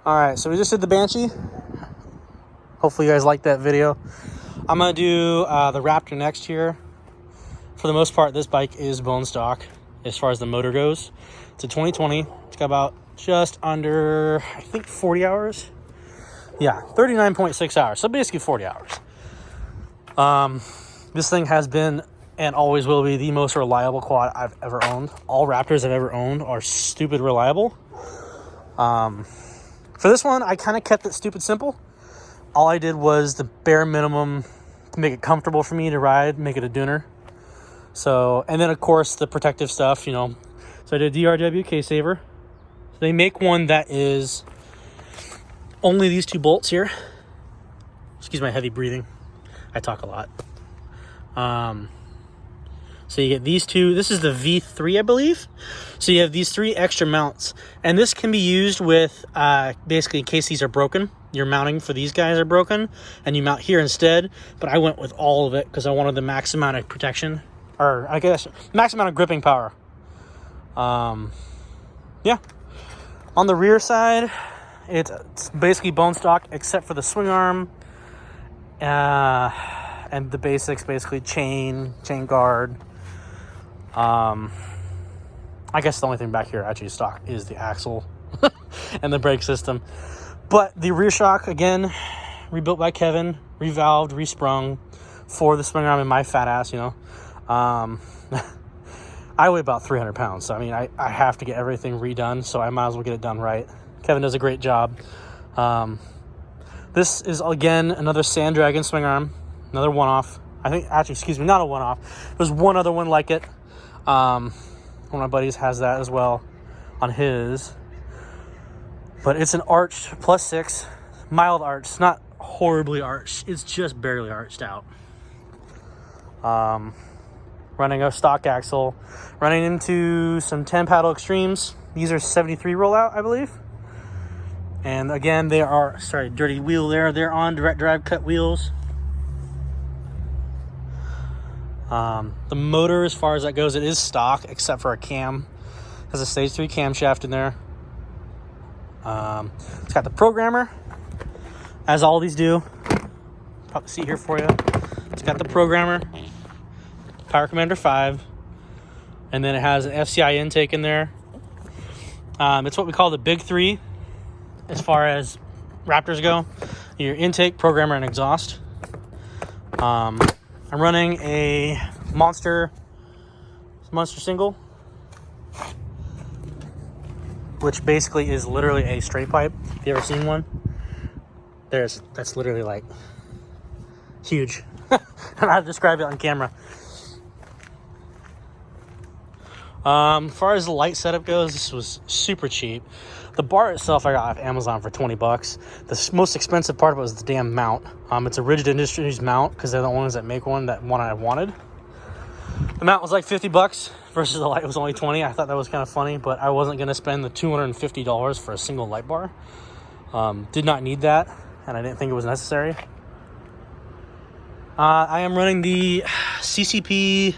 Alright, so we just did the Banshee. Hopefully you guys liked that video. I'm going to do the Raptor next here. For the most part, this bike is bone stock as far as the motor goes. It's a 2020. It's got about just under, I think, 40 hours. Yeah, 39.6 hours. So basically 40 hours. This thing has been and always will be the most reliable quad I've ever owned. All Raptors I've ever owned are stupid reliable. For this one, I kind of kept it stupid simple. All I did was the bare minimum to make it comfortable for me to ride, make it a dooner. So, and then of course the protective stuff, you know. So I did a DRW K-Saver. So they make one that is only these two bolts here. Excuse my heavy breathing. I talk a lot. So you get these two. This is the V3, I believe. So you have these three extra mounts. And this can be used with, basically in case these are broken. Your mounting for these guys are broken. And you mount here instead. But I went with all of it because I wanted the max amount of protection. Or, I guess, max amount of gripping power. Yeah. On the rear side, it's basically bone stock except for the swing arm. And the basics, basically chain guard. I guess the only thing back here actually stock is the axle and the brake system. But the rear shock, again, rebuilt by Kevin, revalved, resprung for the swing arm and my fat ass, you know. I weigh about 300 pounds, so I mean, I have to get everything redone, so I might as well get it done right. Kevin does a great job. This is, again, another Sand Dragon swing arm. Another one-off. I think, actually, excuse me, not a one-off. There's one other one like it. One of my buddies has that as well on his. But it's an arched +6. Mild arched. Not horribly arched. It's just barely arched out. Running a stock axle. Running into some 10 paddle extremes. These are 73 rollout, I believe. And again, they are, sorry, dirty wheel there. They're on direct drive cut wheels. The motor, as far as that goes, it is stock except for a cam. It has a stage 3 camshaft in there. It's got the programmer, as all these do. Pop the seat here for you. It's got the programmer, Power Commander 5, and then it has an FCI intake in there. It's what we call the big three as far as Raptors go. Your intake, programmer, and exhaust. I'm running a monster single, which basically is literally a straight pipe. If you ever seen one, that's literally like huge. I don't know how to describe it on camera. As far as the light setup goes, this was super cheap. The bar itself I got off Amazon for 20 bucks. The most expensive part of it was the damn mount. It's a Rigid Industries mount because they're the ones that make one I wanted. The mount was like 50 bucks versus the light was only 20. I thought that was kind of funny, but I wasn't going to spend the $250 for a single light bar. Did not need that, and I didn't think it was necessary. I am running the Ccp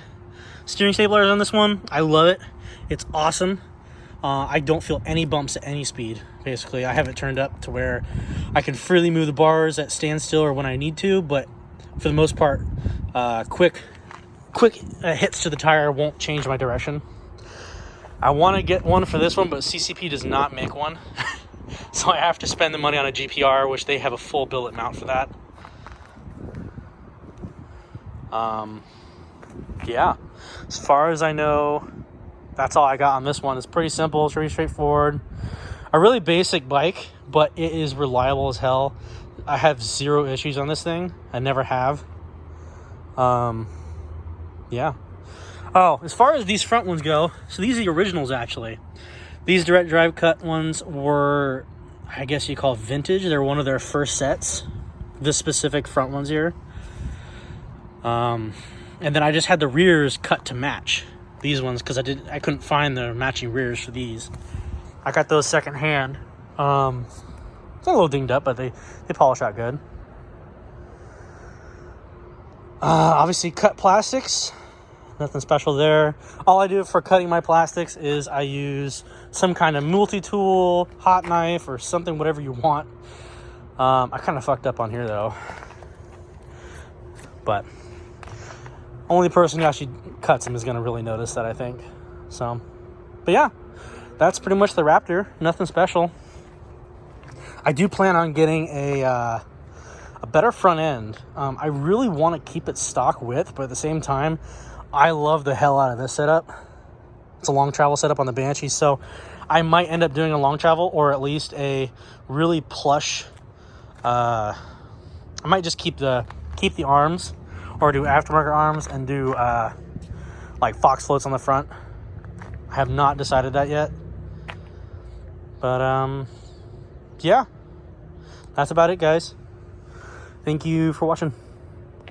Steering Stabilizers on this one. I love it. It's awesome. I don't feel any bumps at any speed, basically. I have it turned up to where I can freely move the bars at standstill or when I need to, but for the most part, quick hits to the tire won't change my direction. I want to get one for this one, but CCP does not make one. So I have to spend the money on a GPR, which they have a full billet mount for that. Yeah, as far as I know, that's all I got on this one. It's pretty simple. It's pretty straightforward. A really basic bike, but it is reliable as hell. I have zero issues on this thing. I never have. Yeah. Oh, as far as these front ones go, so these are the originals, actually. These direct drive cut ones were, I guess you call vintage. They're one of their first sets. The specific front ones here. And then I just had the rears cut to match these ones because I couldn't find the matching rears for these. I got those secondhand. It's a little dinged up, but they polish out good. Obviously cut plastics. Nothing special there. All I do for cutting my plastics is I use some kind of multi-tool, hot knife, or something, whatever you want. I kind of fucked up on here though, but only person who actually cuts them is going to really notice that, I think. So, but yeah, that's pretty much the Raptor. Nothing special. I do plan on getting a better front end. I really want to keep it stock width, but at the same time, I love the hell out of this setup. It's a long travel setup on the Banshee, so I might end up doing a long travel, or at least a really plush. I might just keep the arms, or do aftermarket arms and do like Fox floats on the front. I have not decided that yet, but yeah, that's about it, guys. Thank you for watching.